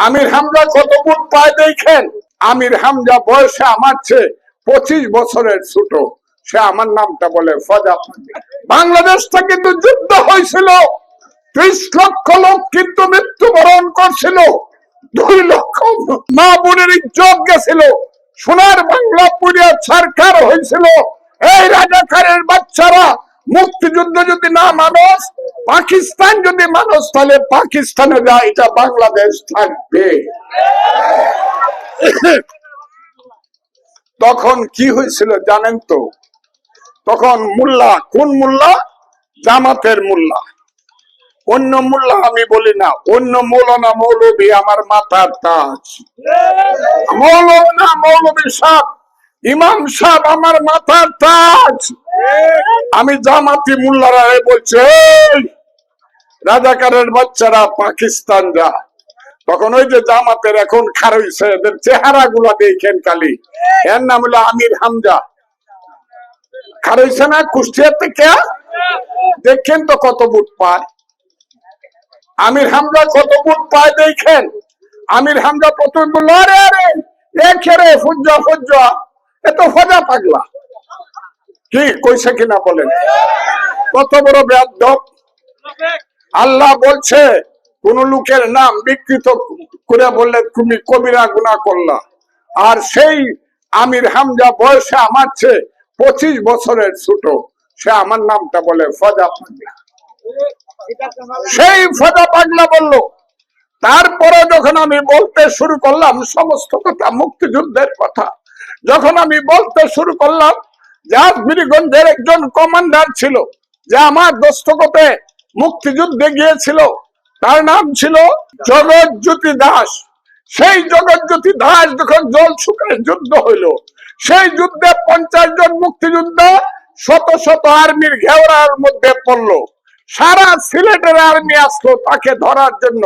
আমির হামজা কত ফুট পায় দেখেন। আমির হামজা বয়সে আমার চেয়ে 25 বছরের ছোট। সে আমার নামটা বলে ফজা। বাংলাদেশটা কিন্তু যুদ্ধ হয়েছিল, 30 লক্ষ লোক কিন্তু মৃত্যুবরণ করছিল, 2 লক্ষ মা বোনের ইজ্জত গেছিল, সোনার বাংলা পুড়িয়া ছারখার হয়েছিল। এই রাজাকারের বাচ্চারা মুক্তিযুদ্ধ যদি না মানুষ, পাকিস্তান যদি মানুষ, তাহলে পাকিস্তানে যায়, এটা বাংলাদেশ থাকবে। তখন কি হয়েছিল জানেন তো? তখন মোল্লা, কোন মোল্লা? জামাতের মোল্লা। অন্য মোল্লা আমি বলি না, অন্য মৌলানা মৌলবী আমার মাথার তাজ। মৌলানা মৌলবী সাহেব, ইমাম সাহেব আমার মাথার তাজ। আমি জামাতি মোল্লারা বলছে রাজাকারের বাচ্চারা পাকিস্তান যা। তখন ওই যে জামাতের এখন খারইছে, এদের চেহারা গুলা দেখেন খালি। এর নাম হলো আমির হামজা। খারইছে না কুষ্টিয়া থেকে? দেখেন তো কত বুট পায় আমির হামজা, কত বুট পায় দেখেন। আমির হামজা প্রথম বললো আরে আরে এরে ফুজ্জা ফুজ্জা, এ তো ফজা পাগলা। কি কইছে কিনা বলেন? কত বড় বেয়াদব। আল্লাহ বলছে কোন লোকের নাম বিকৃত করে বললে তুমি কবিরা গুনাহ করলা। আর সেই আমির হামজা বয়সে আমার চেয়ে 25 বছরের ছোট, সে আমার নামটা বলে ফজা পাগলা। সেই ফজা পাগলা বলল। তারপরে যখন আমি বলতে শুরু করলাম সমস্ত কথা, মুক্তিযুদ্ধের কথা যখন আমি বলতে শুরু করলাম, জাহাজগঞ্জের একজন কমান্ডার ছিল যে আমার দস্তখতে মুক্তিযুদ্ধে গিয়েছিল, তার নাম ছিল জগৎজ্যোতি দাস। সেই জগৎজ্যোতি দাস যখন জল শুকায় যুদ্ধ হইল, সেই যুদ্ধে 50 জন মুক্তিযোদ্ধা শত শত আর্মির ঘেওড়ার মধ্যে পড়লো। সারা সিলেটের আর্মি আসলো তাকে ধরার জন্য।